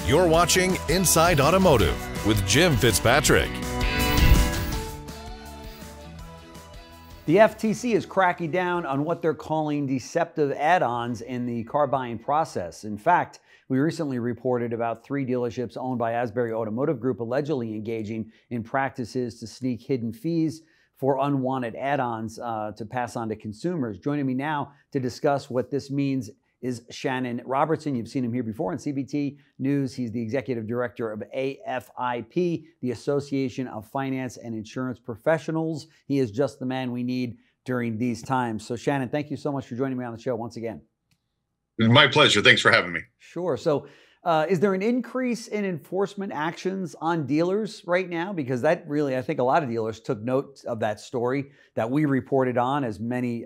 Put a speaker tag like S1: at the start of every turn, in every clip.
S1: You're watching Inside Automotive with Jim Fitzpatrick.
S2: The FTC is cracking down on what they're calling deceptive add-ons in the car buying process. In fact, we recently reported about 3 dealerships owned by Asbury Automotive Group allegedly engaging in practices to sneak hidden fees for unwanted add-ons to pass on to consumers. Joining me now to discuss what this means is Shannon Robertson. You've seen him here before on CBT News. He's the Executive Director of AFIP, the Association of Finance and Insurance Professionals. He is just the man we need during these times. So Shannon, thank you so much for joining me on the show once again.
S3: My pleasure. Thanks for having me.
S2: Sure. So is there an increase in enforcement actions on dealers right now? Because that really, I think a lot of dealers took note of that story that we reported on, as many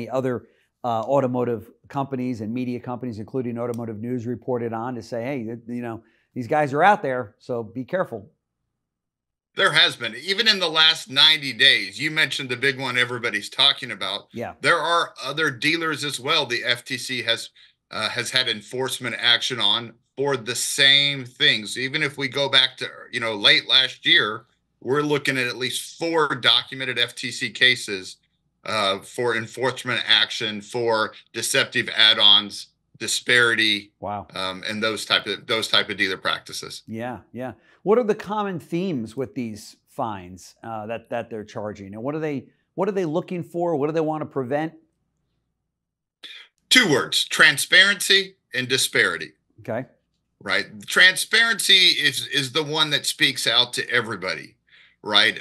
S2: other automotive companies and media companies, including Automotive News, reported on to say, hey, you know, these guys are out there, so be careful.
S3: There has been, even in the last 90 days, you mentioned the big one everybody's talking about.
S2: Yeah.
S3: There are other dealers as well the FTC has had enforcement action on for the same things. Even if we go back to, late last year, we're looking at least 4 documented FTC cases for enforcement action for deceptive add-ons, disparity,
S2: wow,
S3: and those type of dealer practices.
S2: Yeah, yeah. What are the common themes with these fines that they're charging, and what are they looking for? What do they want to prevent?
S3: 2 words: transparency and disparity.
S2: Okay.
S3: Right. Transparency is the one that speaks out to everybody, right?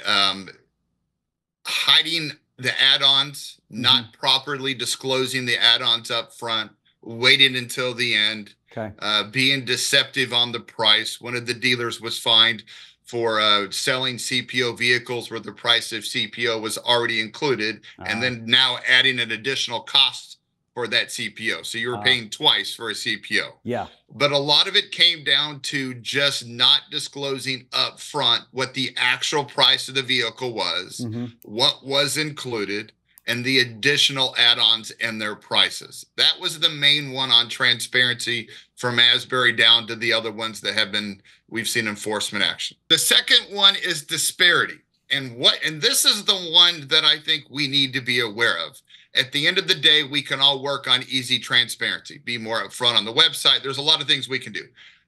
S3: Hiding the add-ons, not properly disclosing the add-ons up front, waiting until the end,
S2: okay.
S3: Being deceptive on the price. One of the dealers was fined for selling CPO vehicles where the price of CPO was already included, and then now adding an additional cost for that CPO. So you were paying twice for a CPO.
S2: Yeah.
S3: But a lot of it came down to just not disclosing up front what the actual price of the vehicle was, what was included, and the additional add-ons and their prices. That was the main one on transparency, from Asbury down to the other ones that we've seen enforcement action. The second one is disparity. And this is the one that I think we need to be aware of. At the end of the day, we can all work on easy transparency, be more upfront on the website. There's a lot of things we can do.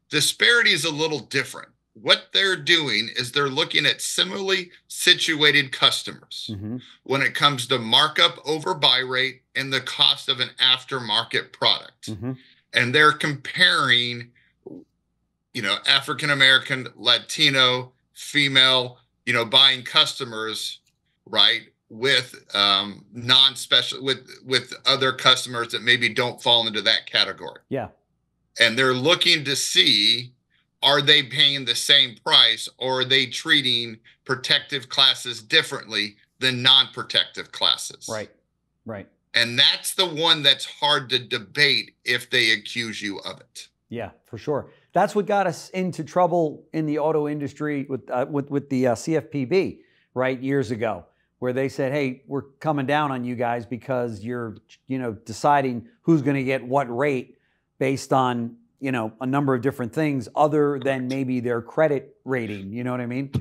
S3: Disparity is a little different. What they're doing is they're looking at similarly situated customers when it comes to markup over buy rate and the cost of an aftermarket product. And they're comparing, African-American, Latino, female, buying customers, right, with non-special, with other customers that maybe don't fall into that category.
S2: Yeah.
S3: And they're looking to see, are they paying the same price, or are they treating protective classes differently than non-protective classes?
S2: Right. Right.
S3: And that's the one that's hard to debate if they accuse you of it. Yeah,
S2: for sure. That's what got us into trouble in the auto industry with the CFPB, right, years ago, where they said, hey, we're coming down on you guys because you're, deciding who's going to get what rate based on, a number of different things other than maybe their credit rating. You know what I mean?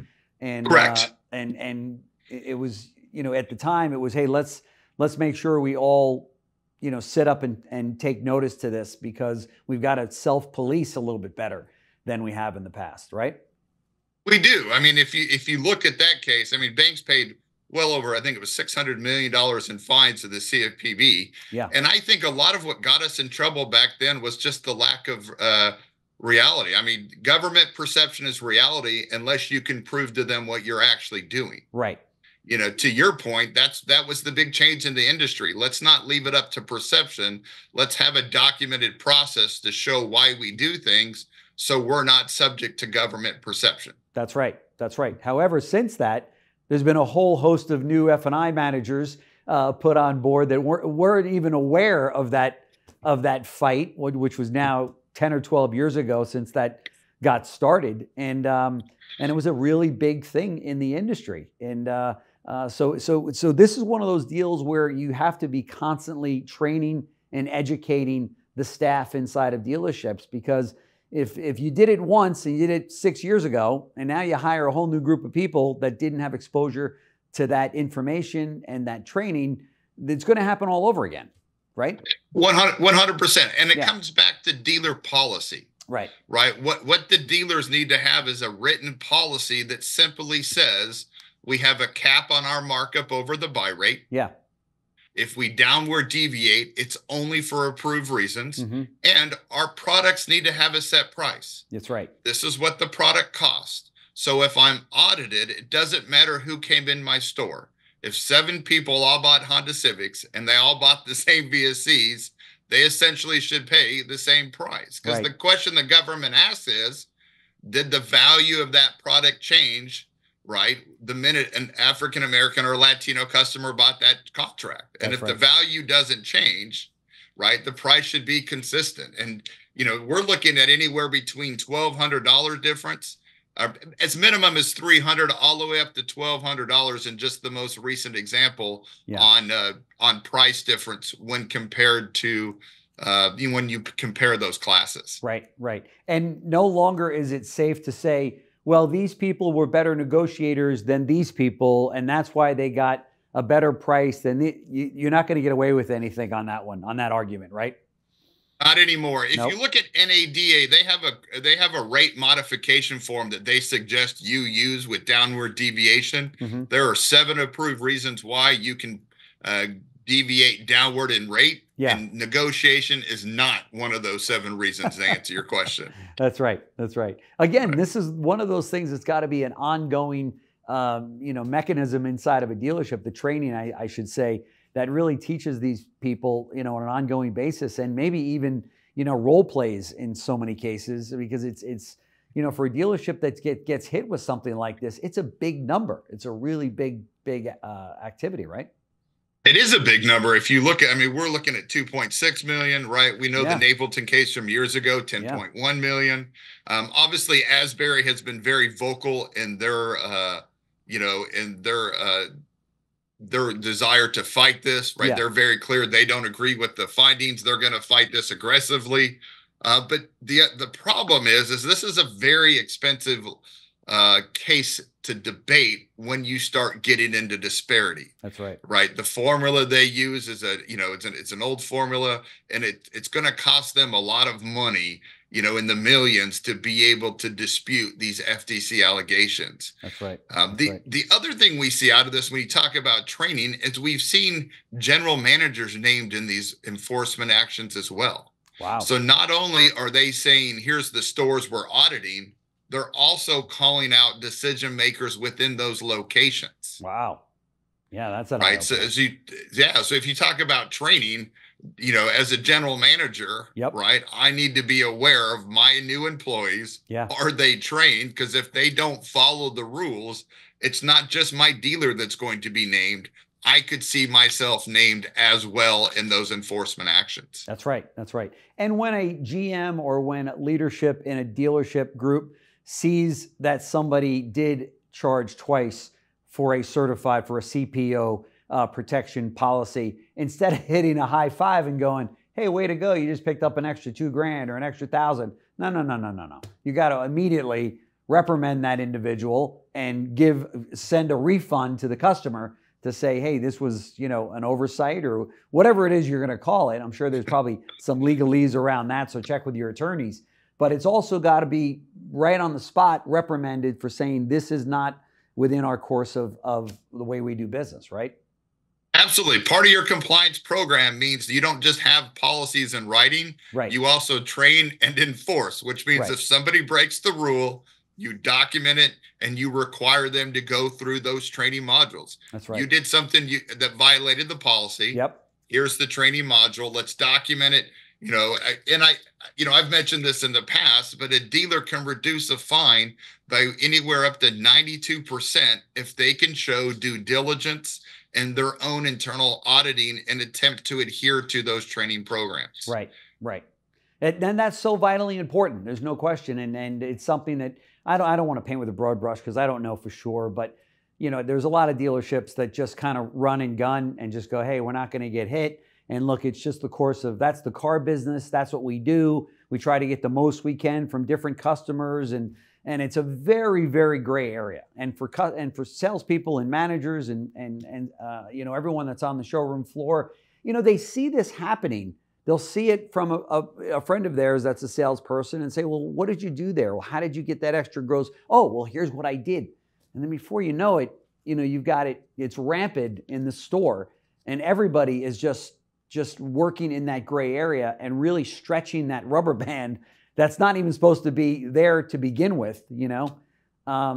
S2: And
S3: correct.
S2: And it was, at the time it was, hey, let's make sure we all, sit up and take notice to this, because we've got to self-police a little bit better than we have in the past, right?
S3: We do. I mean, if you look at that case, banks paid well over, I think it was $600 million in fines to the CFPB.
S2: Yeah.
S3: And I think a lot of what got us in trouble back then was just the lack of reality. Government perception is reality unless you can prove to them what you're actually doing.
S2: Right.
S3: To your point, that was the big change in the industry. Let's not leave it up to perception. Let's have a documented process to show why we do things, so we're not subject to government perception.
S2: That's right. That's right. However, since that, there's been a whole host of new F&I managers put on board that weren't even aware of that fight, which was now 10 or 12 years ago since that got started, and it was a really big thing in the industry. And so this is one of those deals where you have to be constantly training and educating the staff inside of dealerships, because if you did it once and you did it 6 years ago, and now you hire a whole new group of people that didn't have exposure to that information and that training, it's going to happen all over again, right?
S3: 100%. And it comes back to dealer policy.
S2: Right.
S3: Right. What the dealers need to have is a written policy that simply says we have a cap on our markup over the buy rate.
S2: Yeah.
S3: If we downward deviate, it's only for approved reasons. And our products need to have a set price.
S2: That's right.
S3: This is what the product costs. So if I'm audited, it doesn't matter who came in my store. If 7 people all bought Honda Civics and they all bought the same VSCs, they essentially should pay the same price. Because the question the government asks is, did the value of that product change, right, the minute an African-American or Latino customer bought that contract? And if the value doesn't change, right, the price should be consistent. And, you know, we're looking at anywhere between $1,200 difference, as minimum as $300, all the way up to $1,200 in just the most recent example on price difference when compared to when you compare those classes.
S2: Right, right. And no longer is it safe to say, well, these people were better negotiators than these people, and that's why they got a better price than you're not going to get away with anything on that one, on that argument, right?
S3: Not anymore. If you look at NADA, they have a rate modification form that they suggest you use with downward deviation. There are 7 approved reasons why you can deviate downward in rate. And negotiation is not one of those 7 reasons to answer your question.
S2: That's right. That's right. Again, this is one of those things that's got to be an ongoing, mechanism inside of a dealership. The training, I should say, that really teaches these people, on an ongoing basis, and maybe even, role plays in so many cases, because it's for a dealership that gets hit with something like this, it's a big number. It's a really big activity, right?
S3: It is a big number. If you look at, we're looking at 2.6 million, right? We know the Napleton case from years ago, 10.1 million. Obviously, Asbury has been very vocal in their, their desire to fight this, right? They're very clear. They don't agree with the findings. They're going to fight this aggressively. But the problem is this is a very expensive case to debate when you start getting into disparity.
S2: That's right.
S3: Right. The formula they use is it's an old formula, and it's going to cost them a lot of money, in the millions, to be able to dispute these FTC allegations.
S2: That's right.
S3: The other thing we see out of this when you talk about training is we've seen general managers named in these enforcement actions as well.
S2: Wow.
S3: So not only are they saying, here's the stores we're auditing, they're also calling out decision makers within those locations.
S2: Wow. Yeah, that's an
S3: right. So if you talk about training, as a general manager, right, I need to be aware of my new employees. Are they trained? Because if they don't follow the rules, it's not just my dealer that's going to be named. I could see myself named as well in those enforcement actions.
S2: That's right. That's right. And when a GM or when leadership in a dealership group sees that somebody did charge twice for a CPO protection policy, instead of hitting a high five and going, hey, way to go, you just picked up an extra $2,000 or an extra $1,000. No. You got to immediately reprimand that individual and send a refund to the customer to say, hey, this was, an oversight or whatever it is you're going to call it. I'm sure there's probably some legalese around that, so check with your attorneys. But it's also got to be right on the spot reprimanded for saying this is not within our course of the way we do business, right?
S3: Absolutely. Part of your compliance program means you don't just have policies in writing.
S2: Right.
S3: You also train and enforce, which means if somebody breaks the rule, you document it and you require them to go through those training modules.
S2: That's right.
S3: You did something that violated the policy. Here's the training module. Let's document it. I've mentioned this in the past, but a dealer can reduce a fine by anywhere up to 92% if they can show due diligence and their own internal auditing and attempt to adhere to those training programs.
S2: Right. And that's so vitally important. There's no question. And it's something that I don't want to paint with a broad brush because I don't know for sure, but there's a lot of dealerships that just kind of run and gun and just go, hey, we're not going to get hit. And look, it's just the course of, that's the car business. That's what we do. We try to get the most we can from different customers, and it's a very, very gray area. And for salespeople and managers and everyone that's on the showroom floor, they see this happening. They'll see it from a friend of theirs that's a salesperson and say, well, what did you do there? Well, how did you get that extra gross? Oh, well, here's what I did. And then before you know it, you've got it's rampant in the store, and everybody is just working in that gray area and really stretching that rubber band that's not even supposed to be there to begin with, It's a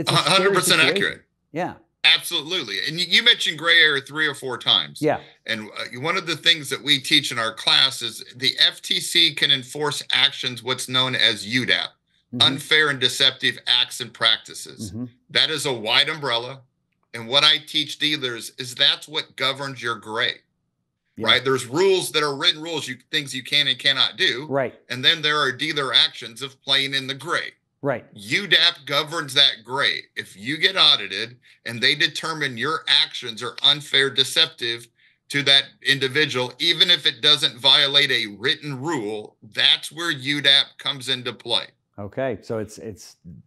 S3: 100% accurate.
S2: Yeah.
S3: Absolutely. And you mentioned gray area 3 or 4 times.
S2: Yeah.
S3: And one of the things that we teach in our class is the FTC can enforce actions, what's known as UDAP, unfair and deceptive acts and practices. That is a wide umbrella. And what I teach dealers is that's what governs your gray. Yeah. Right? There's rules that are written rules, things you can and cannot do.
S2: Right.
S3: And then there are dealer actions of playing in the gray.
S2: Right.
S3: UDAP governs that gray. If you get audited and they determine your actions are unfair, deceptive to that individual, even if it doesn't violate a written rule, that's where UDAP comes into play.
S2: Okay, so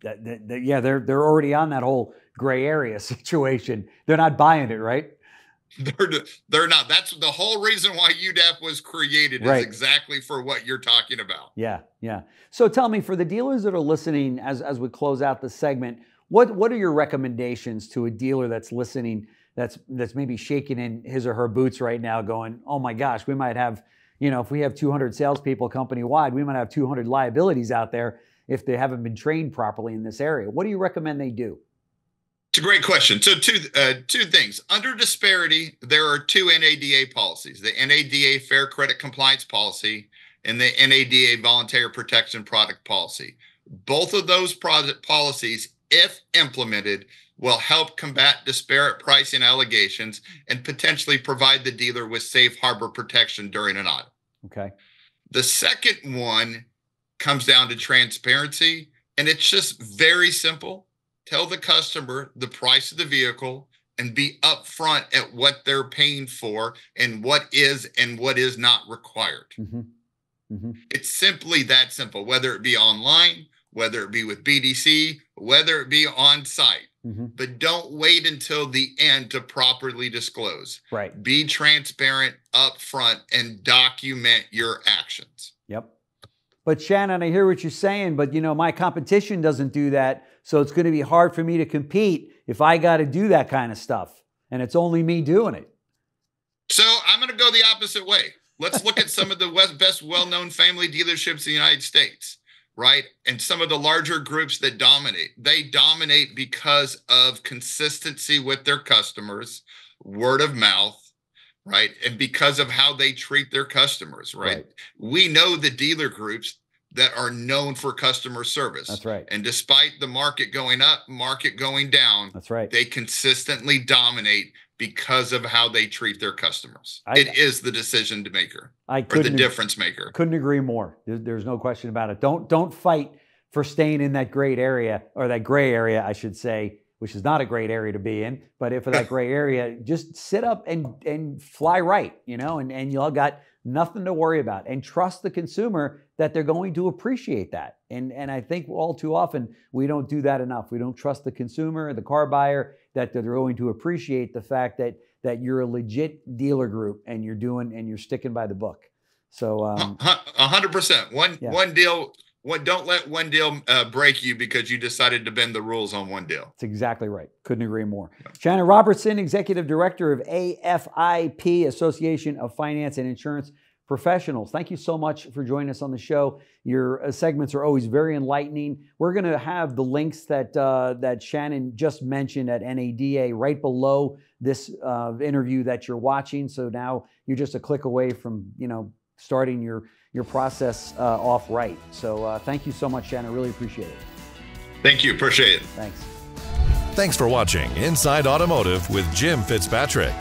S2: they're already on that whole gray area situation. They're not buying it, right?
S3: They're not. That's the whole reason why UDAP was created, is exactly for what you're talking about.
S2: Yeah, yeah. So tell me, for the dealers that are listening, as we close out the segment, what are your recommendations to a dealer that's listening, that's maybe shaking in his or her boots right now, going, oh my gosh, we might have, if we have 200 salespeople company-wide, we might have 200 liabilities out there if they haven't been trained properly in this area. What do you recommend they do?
S3: It's a great question. So two things. Under disparity, there are 2 NADA policies, the NADA Fair Credit Compliance Policy and the NADA Voluntary Protection Product Policy. Both of those product policies, if implemented, will help combat disparate pricing allegations and potentially provide the dealer with safe harbor protection during an audit.
S2: Okay.
S3: The second one comes down to transparency, and it's just very simple. Tell the customer the price of the vehicle and be upfront at what they're paying for and what is and what is not required. It's simply that simple, whether it be online, whether it be with BDC, whether it be on site. But don't wait until the end to properly disclose.
S2: Right.
S3: Be transparent upfront and document your actions.
S2: Yep. But Shannon, I hear what you're saying, but my competition doesn't do that. So it's going to be hard for me to compete if I got to do that kind of stuff. And it's only me doing it.
S3: So I'm going to go the opposite way. Let's look at some of the best well-known family dealerships in the United States, right? And some of the larger groups that dominate. They dominate because of consistency with their customers, word of mouth, right? And because of how they treat their customers, right? We know the dealer groups that are known for customer service.
S2: That's right.
S3: And despite the market going up, market going down,
S2: that's right,
S3: they consistently dominate because of how they treat their customers. It is the decision maker or the difference maker.
S2: Couldn't agree more. There's no question about it. Don't fight for staying in that gray area, or that gray area, I should say, which is not a great area to be in. But if for that gray area, just sit up and fly right, and you all got nothing to worry about, and trust the consumer that they're going to appreciate that. And I think all too often we don't do that enough. We don't trust the consumer, the car buyer, that they're going to appreciate the fact that you're a legit dealer group and you're sticking by the book. So
S3: 100%. One deal. Don't let one deal break you because you decided to bend the rules on one deal.
S2: That's exactly right. Couldn't agree more. Shannon Robertson, Executive Director of AFIP, Association of Finance and Insurance Professionals. Thank you so much for joining us on the show. Your segments are always very enlightening. We're going to have the links that Shannon just mentioned at NADA right below this interview that you're watching. So now you're just a click away from starting your process off right. So thank you so much, Shannon. Really appreciate it.
S3: Thank you. Appreciate it.
S2: Thanks.
S1: Thanks for watching Inside Automotive with Jim Fitzpatrick.